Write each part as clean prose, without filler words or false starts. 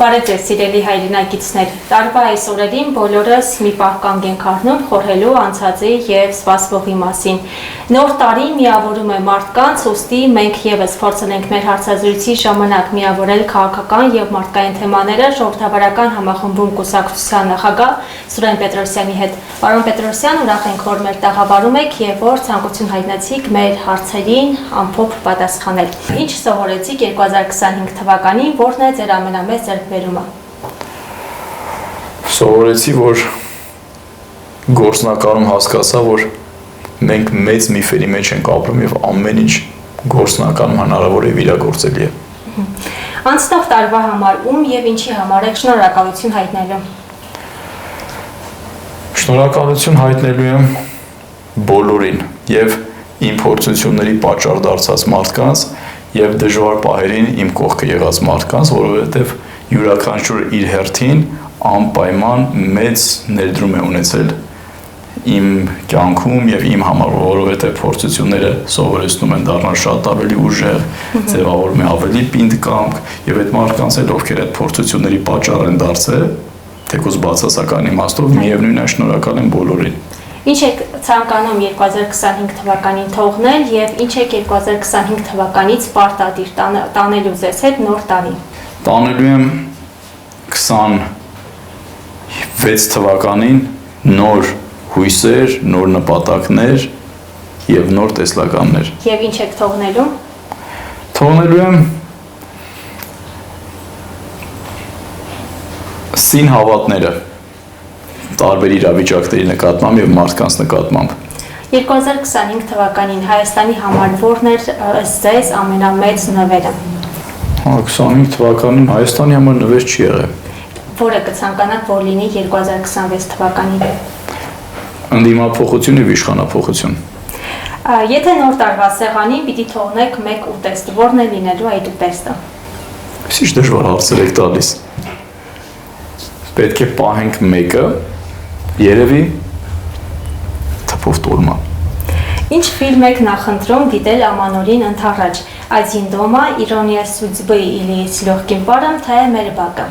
Բարև ձեզ, սիրելի հայրենակիցներ, տարվա այս օրերին բոլորս մի պահ կանգ ենք առնում խորհելու անցածի և սպասվողի մասին։ Նոր տարի միավորում է մարդկանց, ուստի մենք ևս փորձել ենք մեր հարցազրույցի ժամանակ միավորել քաղաքական և մարդկային թեմաները ժողովրդավարական համախմբում կուսակցության նախագահ Սուրեն Պետրոսյանի հետ։ Պարոն Պետրոսյան, ուրախ ենք, որ մեր տաղավարում եք և որ ցանկություն հայտնեցիք մեր հարցերին ամփոփ պատասխանել։ Ինչ սովորեցիք 2025 թվականին, որն է ձեր ամենամեծ ձեռքբերումը։ Սովորեցի, որ գործնականում հասկացա, որ մենք մեծ միֆերի մեջ ենք ապրում և ամեն ինչ գործնականում հնարավոր է իրագործելի է։ Անցնող տարվա համար ում և ինչի համար եք շնորհակալություն հայտնելու։ Շնորհակալություն հայտնելու եմ բոլորին և իմ փորձությունների պատճառ դարձած մարդկանց և դժվար պահերին իմ կողքը եղած մարդկանց, որովհետև յուրաքանչյուր իր հերթին անպայման մեծ ներդրում է ունեցել իմ կյանքում և իմ համար, որովհետև փորձությունները սովորեցնում են դառնալ շատ ավելի ուժեղ, ձևավորում է ավելի պինդ կամք և այդ մարդկանց էլ, ովքեր այդ փորձությունների պատճառ են դարձել, թեկուզ բացասական իմաստով, միևնույն է շնորհակալ եմ բոլորին։ Ինչ եք ցանկանում 2025 թվականին թողնել և ինչ եք 2025 թվականից պարտադիր տանելու ձեզ հետ նոր տարին։ Տանելու եմ 26 թվականին նոր հույսեր, նոր նպատակներ և նոր տեսլականներ։ Եվ ինչ եք թողնելու։ Թողնելու եմ սին հավատները տարբեր իրավիճակների նկատմամբ և մարդկանց նկատմամբ։ 2025 թվականին Հայաստանի համար որն էր ըստ ձեզ ամենամեծ նվերը։ 25 թվականին Հայաստանի համար նվեր չի եղել։ Որը կցանկանաք, որ լինի 2026 թվականին։ Ընդդիմափոխություն և իշխանափոխություն։ Եթե նոր տարվա սեղանին պիտի թողնեք մեկ ուտեստ, որն է լինելու այդ ուտեստը։ Ինչ դժվար հարցեր եք տալիս։ Պետք է պահենք մեկը, երևի թփով տոլմա։ Ինչ ֆիլմ եք նախընտրում դիտել ամանորին ընդառաջ, «Один дома», «Ирония судьбы» или «С легким паром», թե «Մեր բակը»։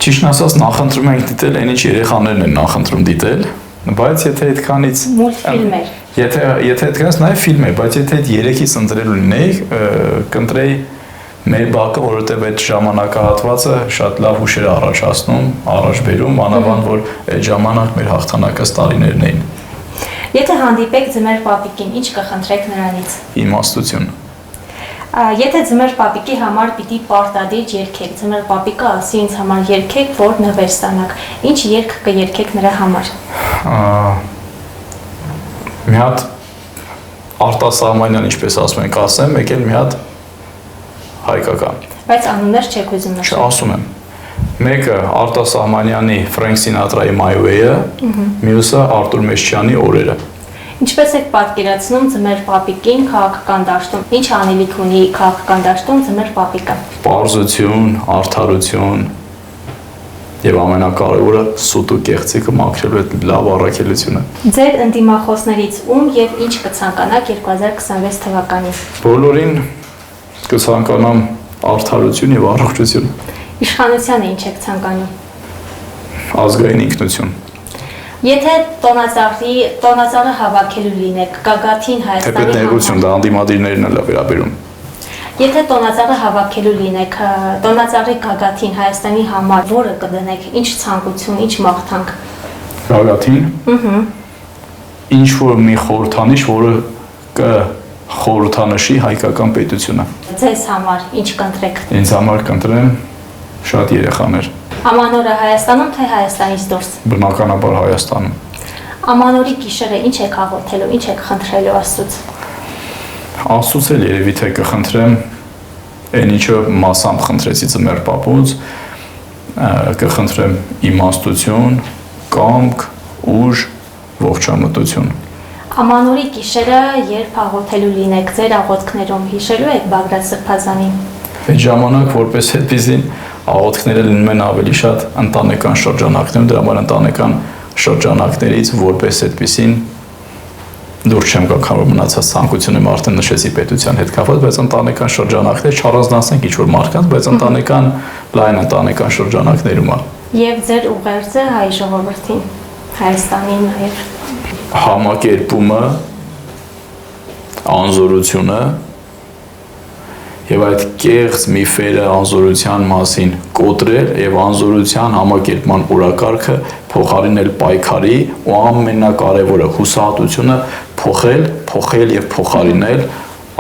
Ճիշտն ասած նախընտրում ենք դիտել այն ինչ երեխաներն են նախընտրում դիտել, բայց եթե այդքանից մուլտֆիլմեր։ Եթե այդքանից նաև ֆիլմ է, բայց եթե այդ երեքից ընտրելու լինեի, կընտրեի «Մեր բակը», որովհետև այդ ժամանակահատվածը շատ լավ հուշեր առաջացնում, առաջ բերում, մանավանդ որ այդ ժամանակ մեր հաղթանակած տարիներն էին։ Եթե հանդիպեք ձմեր պապիկին, ինչ կխնդրեք նրանից։ Իմաստություն։ Եթե ձմեր պապիկի համար պիտի պարտադիր երգեք, ձմեր պապիկը ասի ինձ համար երգեք, որ նվեր ստանաք, ինչ երգ կերգեք նրա համար։ Մի հատ արտասահմանյան, ինչպես ասում ենք, ասեմ, մեկ էլ մի հատ հայկական։ Բայց անուններ չեք ուզում նշել։ Ասում եմ։ Մեկը արտասահմանյանի Ֆրենք Սինատրայի My Way-ը, մյուսը Արտուր Մեսչյանի Օրերը։ Ինչպես եք պատկերացնում ձմեր պապիկին քաղաքական դաշտում։ Ինչ անելիք ունի քաղաքական դաշտում ձմեր պապիկը։ Պարզություն, արդարություն և ամենակարևորը սուտ ու կեղծիկը մաքրելու այդ լավ առաքելությունը։ Ձեր ընդդիմախոսներից ում և ինչ կցանկանաք 2026 թվականին։ Բոլորին կցանկանամ արդարություն և առողջություն։ Իշխանությանը ինչ եք ցանկանում։ Ազգային ինքնություն։ Եթե տոնածառը հավաքելու լինեք, Գագաթին Հայաստանի համար։ Թեպետ ներողություն, դա անդիմադիրներին էլ է վերաբերում։ Եթե տոնածառը հավաքելու լինեք, տոնածառի Գագաթին Հայաստանի համար որը կդնեք, ինչ ցանկություն, ինչ մաղթանք։ Գագաթին։ Ինչ որ մի խորհրդանիշ, որը կխորհրդանշի հայկական պետությունը։ Ձեզ համար ինչ կընտրեք։ Ինձ համար կընտրեմ շատ երեխաներ։ Ամանորը Հայաստանում թե Հայաստանից դուրս։ Բնականաբար Հայաստանում։ Ամանորի գիշերը ինչ եք աղոթելու, ինչ եք խնդրելու Աստծուց։ Աստծուց էլ երևի թե կխնդրեմ այն ինչը մասամբ խնդրեցի ձմեր պապուց, կխնդրեմ իմաստություն, կամք, ուժ, ողջամտություն։ Ամանորի գիշերը երբ աղոթելու լինեք, ձեր աղոթքներում հիշելու եք Բագրատ Սրբազանին։ Այդ ժամանակ որպես այդպիսին աղոթքները լինում են ավելի շատ ընտանեկան շրջանակներում, դրա համար ընտանեկան շրջանակներից որպես այդպիսին դուրս չեմ գա, քանի որ մնացած ցանկությունը արդեն նշեցի պետության հետ կապված, բայց ընտանեկան շրջանակներ չառանձնացնենք ինչ որ մարդկանց, բայց ընտանեկան լայն ընտանեկան շրջանակներում է։ Եվ ձեր ուղերձը հայ ժողովրդին, Հայաստանին նաև համակերպումը, անզորությունը եւ այդ կեղծ միֆերը անզորության մասին կոտրել եւ անզորության համակերպման օրակարգը փոխարինել պայքարի ու ամենակարևորը հուսահատությունը փոխել եւ փոխարինել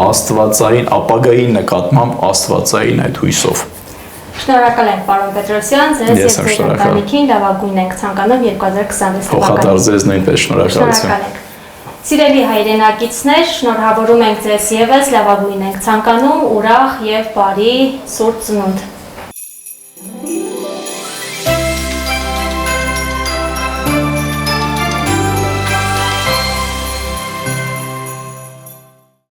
աստվածային ապագայի նկատմամբ աստվածային այդ հույսով։ Շնորհակալ եմ պարոն Պետրոսյան, ձեզ եւ ձեր ընտանիքին լավագույնն ենք ցանկանում 2026 թվականին։ Փոխադարձ ձեզ նույնպես շնորհակալություն։ Սիրելի հայրենակիցներ, շնորհավորում ենք ձեզ եւս լավագույնն ենք ցանկանում ուրախ եւ բարի Սուրբ Ծնունդ։